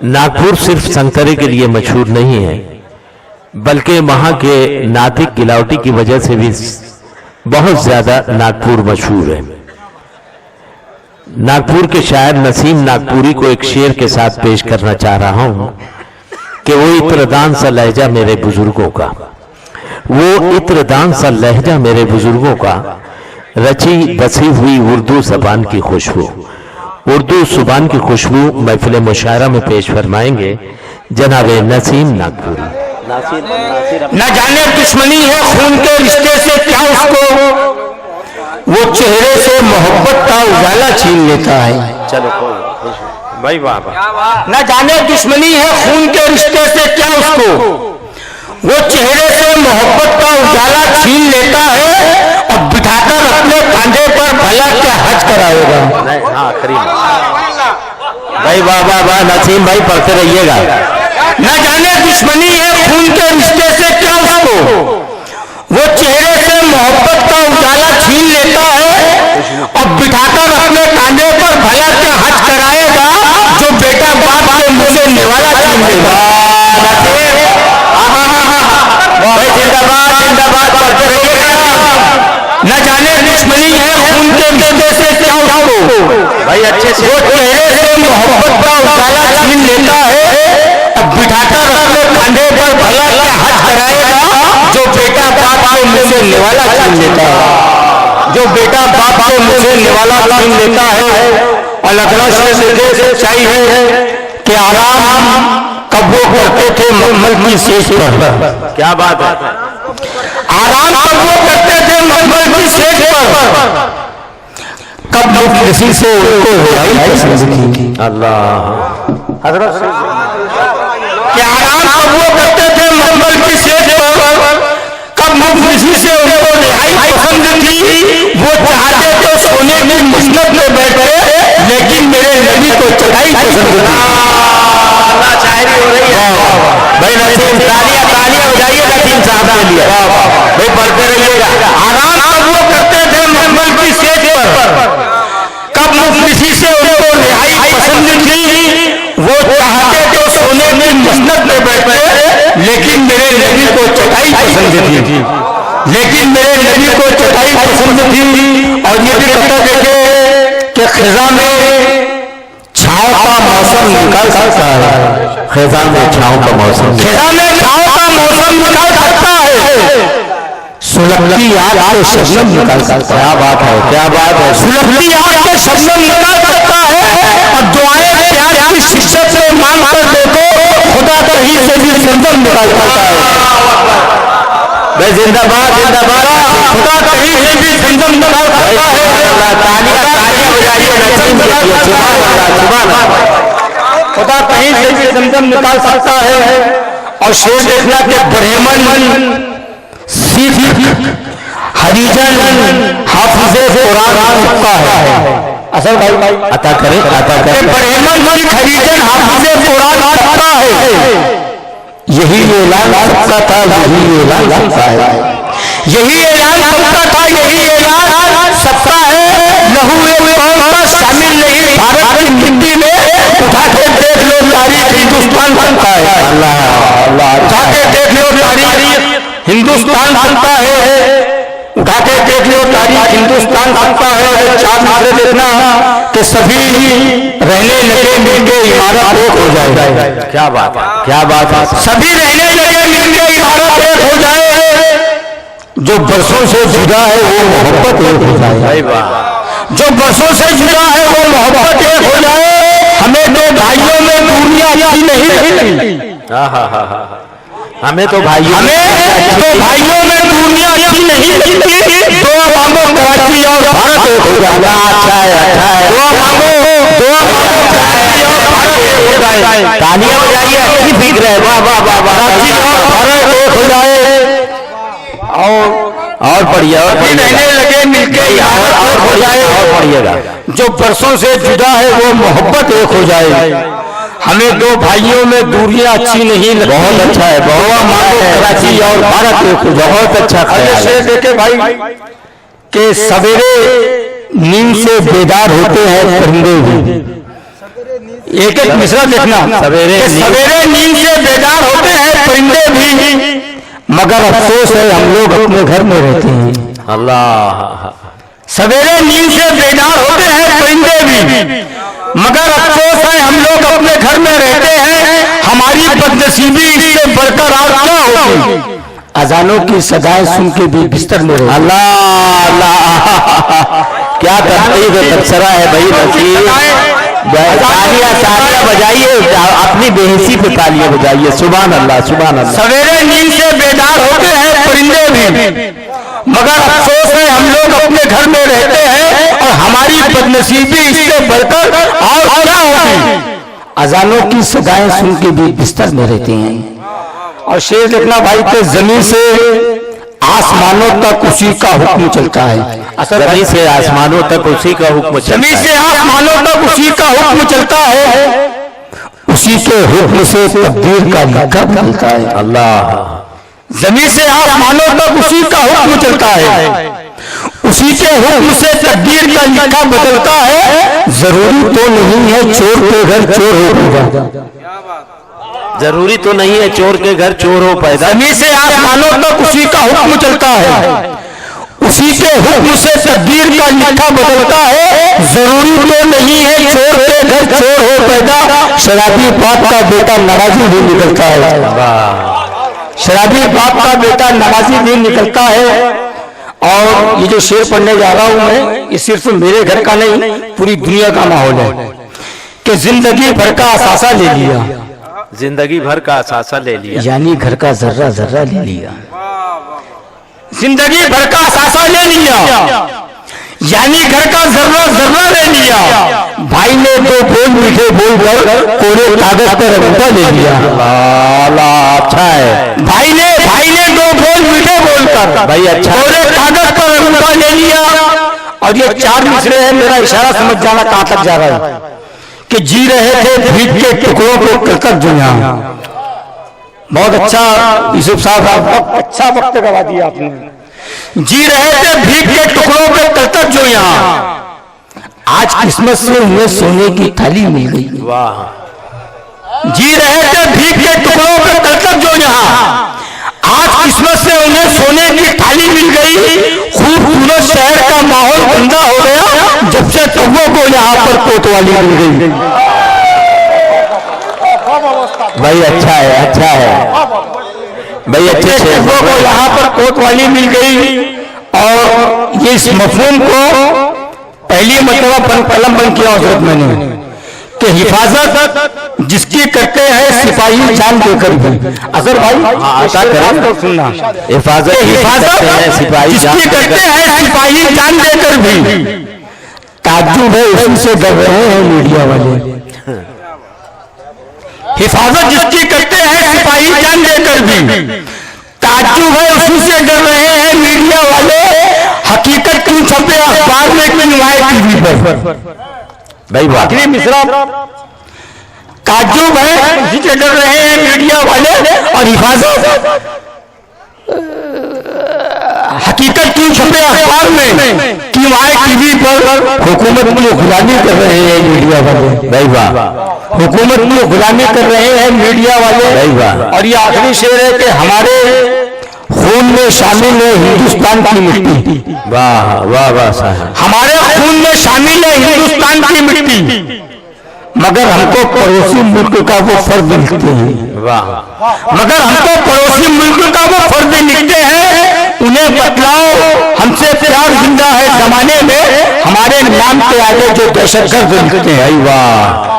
नागपुर सिर्फ संतरे के लिए मशहूर नहीं है, बल्कि वहां के नातिक गिलावटी की वजह से भी बहुत ज्यादा नागपुर मशहूर है। नागपुर के शायर नसीम नागपुरी को एक शेर के साथ पेश करना चाह रहा हूं कि वो इत्रदान सा लहजा मेरे बुजुर्गों का, वो इत्रदान सा लहजा मेरे बुजुर्गों का, रची बसी हुई उर्दू जबान की खुशबू। उर्दू जुबान की खुशबू महफिल मुशायरा में पेश फरमाएंगे जनाब नसीम नागपुरी। न जाने दुश्मनी है खून के रिश्ते से क्या उसको, वो चेहरे से मोहब्बत का उजाला छीन लेता है। चलो भाई वाह वाह। न जाने दुश्मनी है खून के रिश्ते से क्या उसको, वो चेहरे से मोहब्बत का उजाला छीन लेता है और बिठाकर अपने कंधे पर भला क्या हज कराएगा। हाँ भाई वाह वाह वाह। नसीम भाई पढ़ते रहिएगा। न जाने दुश्मनी है खून के रिश्ते से क्या उसको, वो चेहरे से मोहब्बत का उजाला छीन लेता है और बिठाकर अपने कांधे पर भला क्या हज कराएगा, जो बेटा बाप के मुंह से निवाला छीन लेगा। जिंदाबाद जिंदाबाद पढ़ते रहिएगा। न जाने दुश्मनी है खून के रिश्ते से क्या उसको, भाई अच्छे से। वो चेहरे से मोहब्बत का उजाला छीन लेता है और बिठाकर अपने कंधे पर भला क्या हज कराएगा, जो बेटा बाप के मुंह से निवाला छीन लेता है, जो बेटा बाप के मुंह से निवाला छीन लेता है। और लखनऊ से सच्चाई है कि आराम कब वो करते थे मलमल की सेज पर। क्या बात है। आराम कब वो करते थे मलमल की सेज पर, कब मुफलिसी से उनको रिहाई पसंद थी। अल्लाह कि आराम कब वो करते थे मलमल की सेज पर, कब मुफलिसी से उनको रिहाई पसंद थी। वो चाहते तो सोने की मसनद में बैठे, लेकिन मेरे नबी को चटाई पसंद थी। शायरी हो रही है भाई। नसीम तालियां तालियां बजाइए नसीम साहब के लिए भाई। पढ़ते रहिएगा। आराम कब वो करते थे मलमल की सेज पर, कब मुफलिसी से उनको रिहाई पसंद थी। वो चाहते तो सोने की मसनद में बैठे, लेकिन मेरे नबी को चटाई पसंद थी। लेकिन मेरे नबी को चटाई पसंद थी। और ये भी पता देखे कि खिजा में छाँव का मौसम निकाल सकता है। खिजा में छाँव का मौसम, खिजा में छाँव का मौसम निकाल सकता है। सुलगती आग को शबनम निकाल सकता है। क्या बात है, क्या बात है। सुलगती आग को शबनम निकाल सकता है। और दुआएं प्यार की शिद्दत से मांग कर देखो, खुदा कहीं से भी संदम निकाल सकता है। भाई जिंदाबाद जिंदाबाद। खुदा कहीं से भी संदम निकाल सकता है। तालियां तालियां बजाइए नसीम के लिए। सुभान अल्लाह सुभान अल्लाह। खुदा कहीं से भी संदम निकाल सकता है। और शेर देखना कि ब्रह्मन सिख हरिजन हाफिजे कुरान सकता है। असल भाई अता करे अता करे। ब्रह्मन सिख हरिजन हाफिजे कुरान सकता है। यही ऐलान सबका था, यही ऐलान सबका है। यही ऐलान सबका था, यही ऐलान सबका है। लहू कौम का शामिल नहीं भारत की मिट्टी में। उठा के देख लो तारीख हिंदुस्तान बनता है। अल्लाह अल्लाह। उठा के देख लो तारीख हिंदुस्तान बनता है। उठा के देख लो तारीख हिंदुस्तान बनता है। चार नारे देखना कि सभी रहने लगे मिलके इमारत एक हो जाए। क्या बात है, क्या बात है। सभी रहने लगे मिलके इमारत एक हो जाए। जो बरसों से जुदा है वो मोहब्बत एक हो जाए। भाई वाह। जो बरसों से जुदा है वो मोहब्बत एक हो जाए। हमें दो भाइयों में दूरियां अच्छी नहीं लगती। हमें तो भाइयों हमें दो भाइयों में दूरियां अच्छी नहीं लगती। दो मांगो कराची और भारत एक हो जाए। अच्छा है अच्छा है। दो मांगो कराची और भारत एक हो जाए। तालियां बजाइए, अच्छी फिक्र है। वाह वाह वाह वाह। कराची और भारत एक हो जाए। और पढ़िए और रहने लगे मिलके और पढ़िए और पढ़िएगा। जो बरसों से जुदा है वो मोहब्बत एक हो जाए। हमें दो भाइयों में दूरियां अच्छी नहीं लगती। बहुत अच्छा है। बहुत मांगो कराची और भारत एक हो जाए। बहुत अच्छा ख्याल है। देखे भाई कि सवेरे नींद से बेदार होते हैं परिंदे भी, एक एक मिसरा देखना। सवेरे नींद से बेदार होते हैं परिंदे भी, मगर अफसोस है हम लोग अपने घर में रहते हैं। अल्लाह। सवेरे नींद से बेदार होते हैं परिंदे भी, मगर अफसोस है हम लोग अपने घर में रहते हैं। हमारी बदनसीबी इससे बरकरार क्या होगी? अजानों की सदाएं सुन के भी बिस्तर में रहते। अल्लाह अल्लाह, क्या तकलीफ है, तबसरा है भाई नसीब। तालियां तालियां बजाइए, अपनी बेहिसी पे तालियां बजाइए। सुभान अल्लाह सुभान अल्लाह। सवेरे नींद से बेदार होते हैं परिंदे भी, मगर अफसोस है हम लोग अपने घर में रहते हैं और हमारी बदनसीबी इससे बढ़कर और क्या होगी? अजानों की सदाएं सुन के भी बिस्तर में रहते हैं। और शेर लिखना भाई के जमीन से आसमानों तक उसी का हुक्म चलता है। जमीन से आसमानों तक उसी का हुक्म चलता जमीन से आसमानों तक उसी का हुक्म चलता है, उसी के हुक्म से तकदीर का लिखा बदलता है। अल्लाह। जमीन से आसमानों तक उसी का हुक्म चलता है, उसी के हुक्म से तकदीर का लिखा बदलता है। जरूरी तो नहीं है चोर के घर चोर हो पैदा, जरूरी तो नहीं है चोर के घर चोर हो पैदा। जमीन से आसमानों तक उसी का हुक्म चलता है, उसी के हुक्म से तकदीर का लिखा बदलता है। जरूरी तो नहीं है चोर के घर चोर हो पैदा। शराबी बाप का बेटा नाराजी भी निकलता है, शराबी बाप का बेटा नमाजी भी निकलता है। और ये जो शेर पढ़ने जा रहा हूं मैं, ये सिर्फ मेरे घर का नहीं पूरी दुनिया का माहौल है कि जिंदगी भर का असासा ले लिया, जिंदगी भर का असासा ले लिया, यानी घर का जर्रा जर्रा ले लिया। जिंदगी भर का असासा ले लिया, यानी घर का जर्रा जर्रा ले लिया। भाई ने दो बोल मीठे बोलकर कोरे कागज पर अंगूठा ले लिया। अच्छा है। भाई ने दो बोल मीठे बोलकर भाई अच्छा कोरे कागज पर अंगूठा ले लिया। और ये चार मिसरे हैं, मेरा इशारा समझ जाना कहां तक जा रहा है कि जी रहे थे भीख के टुकड़ों को कलकत जो यहाँ। बहुत अच्छा यूसुफ साहब, बहुत अच्छा वक्त गवा दिया आपने। जी रहे थे भीख के टुकड़ों पे कलकत जो यहाँ, आज किस्मत से उन्हें सोने की थाली मिल गई। वाह। जी रहे थे भीख के टुकड़ों पे कलकत जो यहाँ, आज किस्मत से उन्हें सोने की थाली मिल गई। खूबसूरत शहर का माहौल गंदा हो गया जब से कौवों को यहाँ पर कोतवाली मिल गई। भाई अच्छा है, अच्छा है भाई, अच्छे से कौवों को यहाँ पर कोतवाली मिल गई। और ये इस मफहूम को पहली मरतबा कलम बंद किया हजरत मैंने कि हिफाजत जिसकी करते हैं सिपाही जान देकर भी। अजहर भाई सुनना, हिफाजत सिपाही जिसकी करते हैं सिपाही जान देकर भी। ताज्जुब है उसी से डर रहे हैं मीडिया वाले। हिफाजत जिसकी करते हैं सिपाही जान देकर भी, ताज्जुब है उसी से डर रहे हैं मीडिया वाले। हकीकत क्यों छपे अखबार में, क्यों आए टीवी पर? भाई आखिरी मिसरा, ताज्जुब है उसी से डर रहे हैं मीडिया वाले। और हिफाजत हकीकत क्यों छपे अखबार में, क्यों आए टीवी पर? हुकूमत की गुलामी कर रहे हैं मीडिया वाले। भाई वाह। हुकूमत की गुलामी कर रहे हैं मीडिया वाले। भाई वाह। और ये आखिरी शेर है कि हमारे खून में शामिल है हिंदुस्तान की मिट्टी। वाह वाह वाह साहब। हमारे खून में शामिल है हिंदुस्तान की मिट्टी, मगर हमको पड़ोसी मुल्क का वो फर्ज लिखते हैं। वाह। मगर हमको पड़ोसी मुल्क का वो फर्ज लिखते हैं। उन्हें बतलाओ हमसे प्यार जिंदा है जमाने में, हमारे नाम के आगे जो दहशतगर्द लिखते हैं। भाई वाह।